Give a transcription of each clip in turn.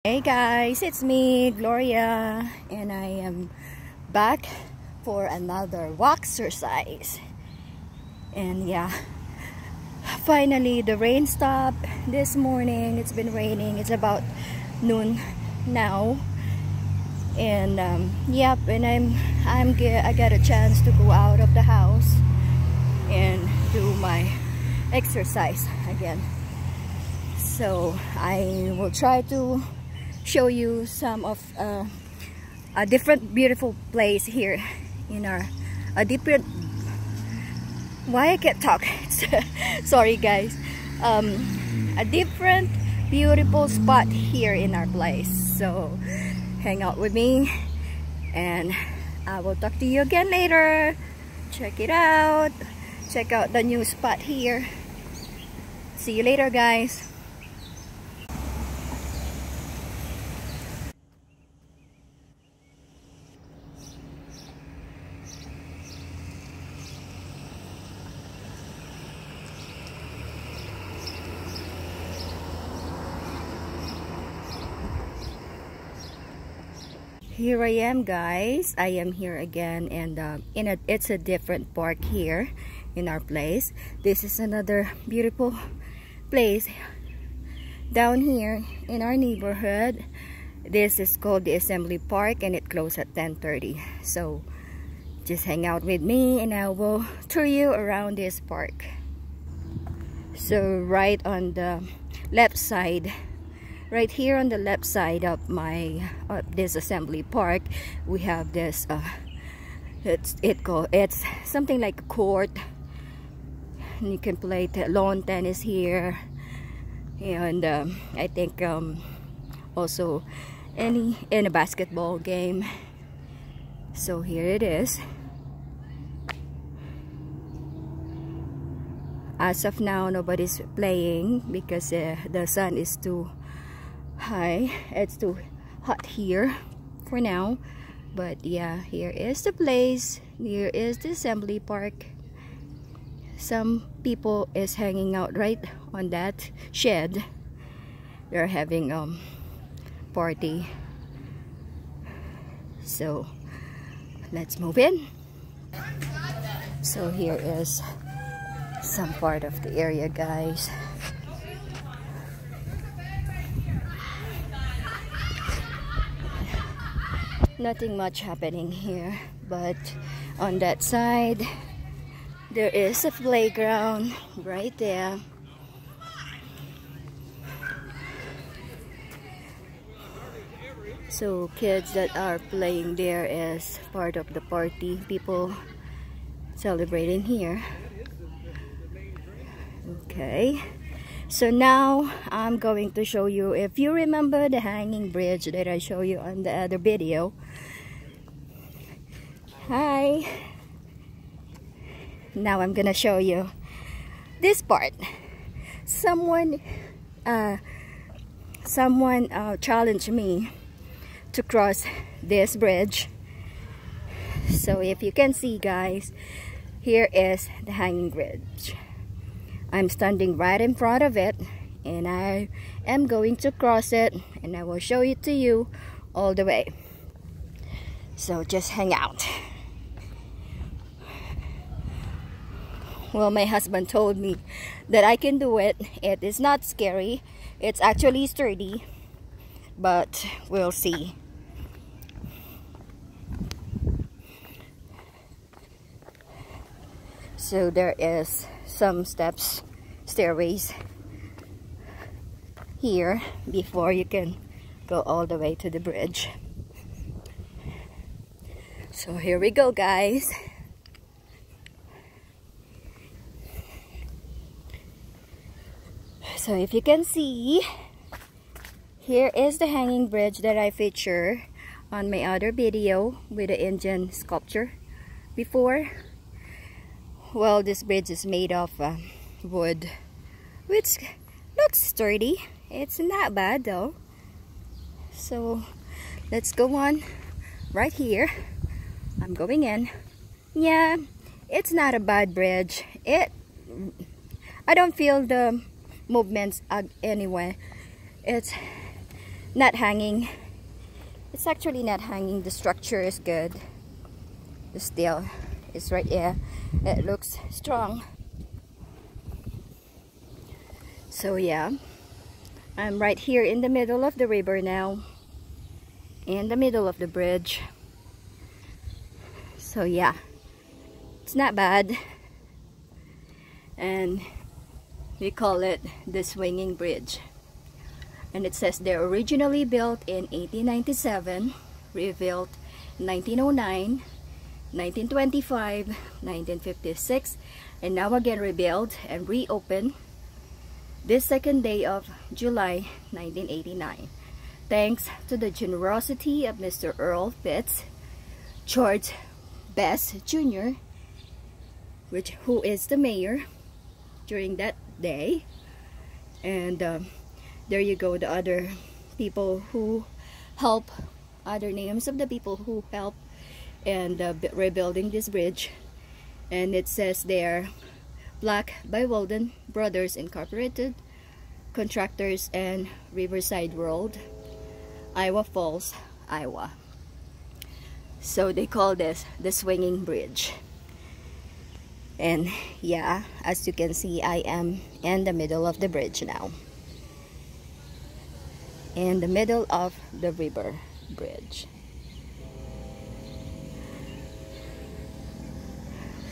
Hey guys, it's me, Gloria, and I am back for another walk exercise. And yeah, finally the rain stopped this morning. It's been raining. It's about noon now, and yep. And I got a chance to go out of the house and do my exercise again. So I will try to show you some of a different beautiful place here in a different why I can't talk sorry guys, a different beautiful spot here in our place. So hang out with me and I will talk to you again later. Check it out, check out the new spot here. See you later guys. Here I am guys, I am here again, and it's a different park here in our place. This is another beautiful place down here in our neighborhood. This is called the Assembly Park and it closes at 10:30. So just hang out with me and I will tour you around this park. So right on the left side, right here on the left side of this Assembly Park, we have this it's something like a court, and you can play lawn tennis here, and I think also in a basketball game. So here it is. As of now, nobody's playing because the sun is too high. It's too hot here for now, but yeah, here is the place. Here is the Assembly Park. Some people is hanging out right on that shed. They're having party. So let's move in. So here is some part of the area guys. Nothing much happening here, but on that side there is a playground right there. So kids that are playing there is part of the party, people celebrating here. Okay, so now I'm going to show you, if you remember the hanging bridge that I showed you on the other video. Hi! Now I'm gonna show you this part. Someone challenged me to cross this bridge. So if you can see guys, here is the hanging bridge. I'm standing right in front of it and I am going to cross it, and I will show it to you all the way. So just hang out. Well, my husband told me that I can do it. It is not scary. It's actually sturdy, but we'll see. So there is some stairways here before you can go all the way to the bridge. So here we go guys. So if you can see, here is the hanging bridge that I featured on my other video with the Indian sculpture before. Well, this bridge is made of wood, which looks sturdy. It's not bad though. So let's go on right here. I'm going in. Yeah, it's not a bad bridge. I don't feel the movements anyway. It's not hanging. It's actually not hanging. The structure is good. The steel is right here. It looks strong. So yeah, I'm right here in the middle of the river now, in the middle of the bridge. So yeah, it's not bad, and we call it the swinging bridge. And it says they're originally built in 1897, rebuilt 1909, 1925, 1956, and now again rebuilt and reopened this second day of July 1989. Thanks to the generosity of Mr. Earl Fitz, George Best Jr., who is the mayor during that day. And there you go, the other people who help, other names of the people who help and rebuilding this bridge. And it says there, Black by Weldon Brothers Incorporated, Contractors, and Riverside Road, Iowa Falls, Iowa. So they call this the swinging bridge. And yeah, as you can see, I am in the middle of the bridge now, in the middle of the river bridge.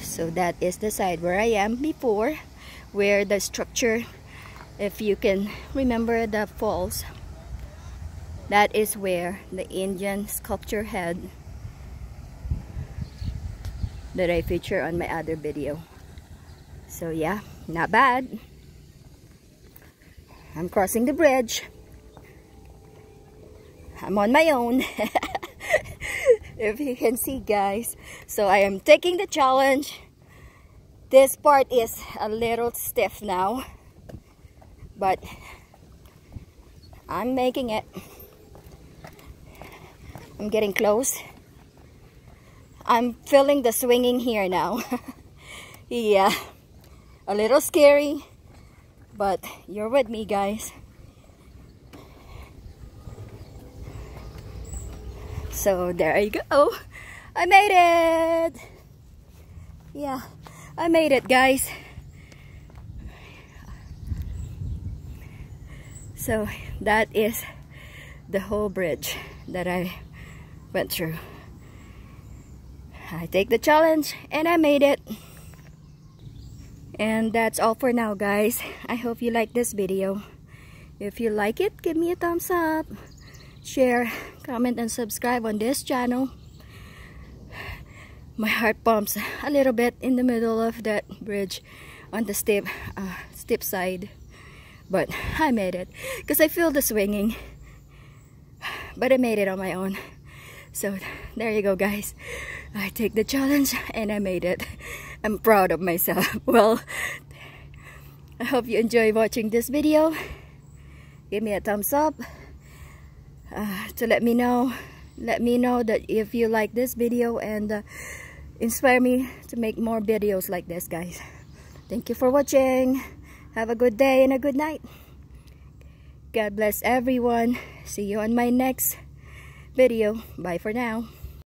So that is the side where I am before, where the structure, if you can remember the falls, that is where the Indian sculpture had that I feature on my other video. So yeah, not bad. I'm crossing the bridge. I'm on my own. If you can see, guys. So I am taking the challenge. This part is a little stiff now, but I'm making it. I'm getting close. I'm feeling the swinging here now. Yeah, a little scary, but you're with me, guys. So there you go. I made it. Yeah, I made it, guys. So that is the whole bridge that I went through. I take the challenge and I made it. And that's all for now, guys. I hope you like this video. If you like it, give me a thumbs up, share, comment, and subscribe on this channel. My heart pumps a little bit in the middle of that bridge on the steep side, but I made it because I feel the swinging, but I made it on my own. So there you go, guys. I take the challenge and I made it. I'm proud of myself. Well, I hope you enjoy watching this video. Give me a thumbs up to let me know that if you like this video, and inspire me to make more videos like this, guys. Thank you for watching. Have a good day and a good night. God bless everyone. See you on my next video. Bye for now.